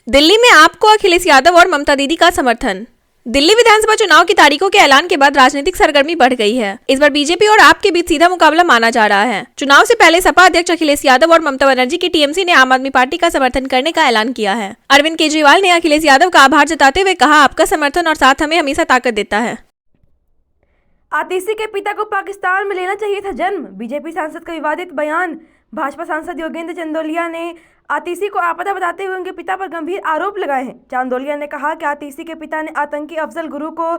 दिल्ली में आपको अखिलेश यादव और ममता दीदी का समर्थन। दिल्ली विधानसभा चुनाव की तारीखों के ऐलान के बाद राजनीतिक सरगर्मी बढ़ गई है। इस बार बीजेपी और आप के बीच सीधा मुकाबला माना जा रहा है। चुनाव से पहले सपा अध्यक्ष अखिलेश यादव और ममता बनर्जी की टीएमसी ने आम आदमी पार्टी का समर्थन करने का ऐलान किया है। अरविंद केजरीवाल ने अखिलेश यादव का आभार जताते हुए कहा, आपका समर्थन और साथ हमें हमेशा ताकत देता है। आतिशी के पिता को पाकिस्तान में लेना चाहिए था जन्म। बीजेपी सांसद का विवादित बयान। भाजपा सांसद योगेंद्र चंदोलिया ने आतिशी को आपदा बताते हुए उनके पिता पर गंभीर आरोप लगाए हैं। चंदोलिया ने कहा कि आतिशी के पिता ने आतंकी अफजल गुरु को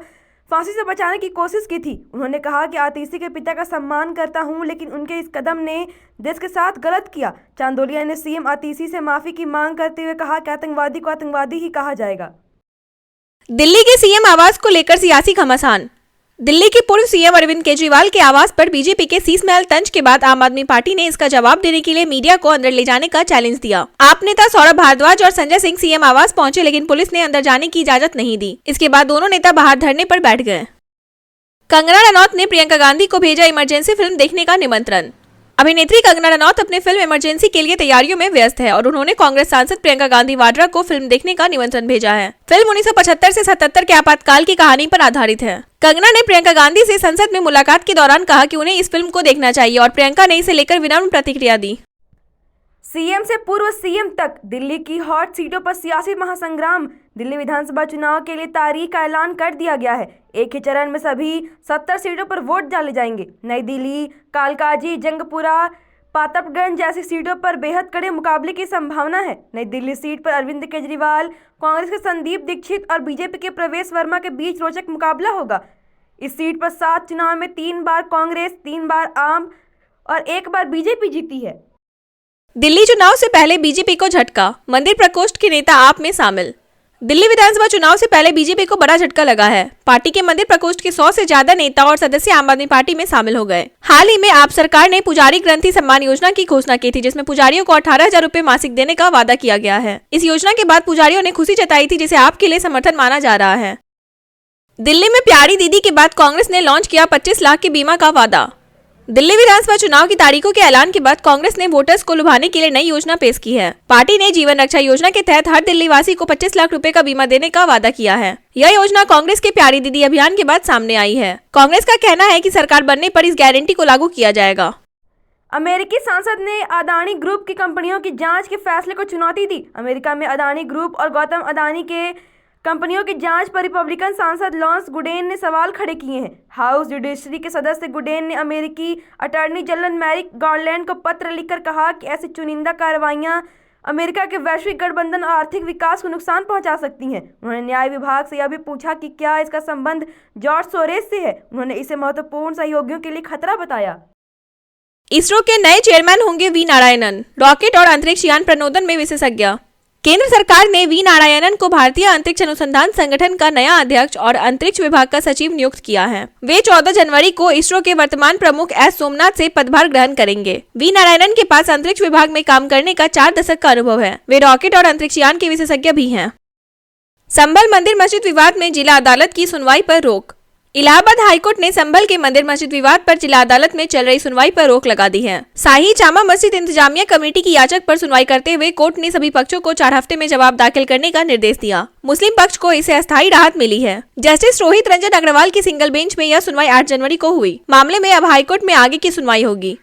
फांसी से बचाने की कोशिश की थी। उन्होंने कहा कि आतिशी के पिता का सम्मान करता हूं, लेकिन उनके इस कदम ने देश के साथ गलत किया। चंदोलिया ने सीएम आतिशी से माफी की मांग करते हुए कहा कि आतंकवादी को आतंकवादी ही कहा जाएगा। दिल्ली के सीएम आवास को लेकर सियासी घमासान। दिल्ली के पूर्व सीएम अरविंद केजरीवाल के आवास पर बीजेपी के शीश महल तंज के बाद आम आदमी पार्टी ने इसका जवाब देने के लिए मीडिया को अंदर ले जाने का चैलेंज दिया। आप नेता सौरभ भारद्वाज और संजय सिंह सीएम आवास पहुंचे, लेकिन पुलिस ने अंदर जाने की इजाजत नहीं दी। इसके बाद दोनों नेता बाहर धरने पर बैठ गए। कंगना रनौत ने प्रियंका गांधी को भेजा इमरजेंसी फिल्म देखने का निमंत्रण। अभिनेत्री कंगना रनौत अपने फिल्म इमरजेंसी के लिए तैयारियों में व्यस्त है और उन्होंने कांग्रेस सांसद प्रियंका गांधी वाड्रा को फिल्म देखने का निमंत्रण भेजा है। फिल्म 1975 से 77 के आपातकाल की कहानी पर आधारित है। कंगना ने प्रियंका गांधी से संसद में मुलाकात के दौरान कहा कि उन्हें इस फिल्म को देखना चाहिए और प्रियंका ने इसे लेकर विनम्र प्रतिक्रिया दी। सीएम से पूर्व सीएम तक दिल्ली की हॉट सीटों पर सियासी महासंग्राम। दिल्ली विधानसभा चुनाव के लिए तारीख का ऐलान कर दिया गया है। एक ही चरण में सभी 70 सीटों पर वोट डाले जाएंगे। नई दिल्ली, कालकाजी, जंगपुरा, पातपगंज जैसी सीटों पर बेहद कड़े मुकाबले की संभावना है। नई दिल्ली सीट पर अरविंद केजरीवाल, कांग्रेस के संदीप दीक्षित और बीजेपी के प्रवेश वर्मा के बीच रोचक मुकाबला होगा। इस सीट पर 7 चुनाव में 3 बार कांग्रेस, 3 बार आम और 1 बार बीजेपी जीती है। दिल्ली चुनाव से पहले बीजेपी को झटका, मंदिर प्रकोष्ठ के नेता आप में शामिल। दिल्ली विधानसभा चुनाव से पहले बीजेपी को बड़ा झटका लगा है। पार्टी के मंदिर प्रकोष्ठ के 100 से ज्यादा नेता और सदस्य आम आदमी पार्टी में शामिल हो गए। हाल ही में आप सरकार ने पुजारी ग्रंथी सम्मान योजना की घोषणा की थी, जिसमें पुजारियों को 18,000 रुपए मासिक देने का वादा किया गया है। इस योजना के बाद पुजारियों ने खुशी जताई थी, जिसे आपके लिए समर्थन माना जा रहा है। दिल्ली में प्यारी दीदी के बाद कांग्रेस ने लॉन्च किया 25 लाख के बीमा का वादा। दिल्ली विधानसभा चुनाव की तारीखों के ऐलान के बाद कांग्रेस ने वोटर्स को लुभाने के लिए नई योजना पेश की है। पार्टी ने जीवन रक्षा योजना के तहत हर दिल्ली वासी को 25 लाख रुपए का बीमा देने का वादा किया है। यह योजना कांग्रेस के प्यारी दीदी अभियान के बाद सामने आई है। कांग्रेस का कहना है कि सरकार बनने पर इस गारंटी को लागू किया जाएगा। अमेरिकी सांसद ने अदानी ग्रुप की कंपनियों की जांच के फैसले को चुनौती दी। अमेरिका में अदानी ग्रुप और गौतम अदानी के कंपनियों की जांच पर रिपब्लिकन सांसद लॉन्स गुडेन ने सवाल खड़े किए हैं। हाउस जुडिशरी के सदस्य गुडेन ने अमेरिकी अटॉर्नी जनरल मैरिक गारलैंड को पत्र लिखकर कहा कि ऐसी चुनिंदा कार्रवाइयां अमेरिका के वैश्विक गठबंधन और आर्थिक विकास को नुकसान पहुंचा सकती हैं। उन्होंने न्याय विभाग से यह भी पूछा कि क्या इसका संबंध जॉर्ज सोरेस से है। उन्होंने इसे महत्वपूर्ण सहयोगियों के लिए खतरा बताया। इसरो के नए चेयरमैन होंगे वी नारायणन, रॉकेट और अंतरिक्ष यान प्रणोदन में विशेषज्ञ। केंद्र सरकार ने वी नारायणन को भारतीय अंतरिक्ष अनुसंधान संगठन का नया अध्यक्ष और अंतरिक्ष विभाग का सचिव नियुक्त किया है। वे 14 जनवरी को इसरो के वर्तमान प्रमुख एस सोमनाथ से पदभार ग्रहण करेंगे। वी नारायणन के पास अंतरिक्ष विभाग में काम करने का 4 दशक का अनुभव है। वे रॉकेट और अंतरिक्ष यान के विशेषज्ञ भी हैं। संभल मंदिर मस्जिद विवाद में जिला अदालत की सुनवाई पर रोक। इलाहाबाद हाईकोर्ट ने संभल के मंदिर मस्जिद विवाद पर जिला अदालत में चल रही सुनवाई पर रोक लगा दी है। शाही जामा मस्जिद इंतजामिया कमेटी की याचक पर सुनवाई करते हुए कोर्ट ने सभी पक्षों को 4 हफ्ते में जवाब दाखिल करने का निर्देश दिया। मुस्लिम पक्ष को इसे अस्थायी राहत मिली है। जस्टिस रोहित रंजन अग्रवाल की सिंगल बेंच में यह सुनवाई 8 जनवरी को हुई। मामले में अब हाईकोर्ट में आगे की सुनवाई होगी।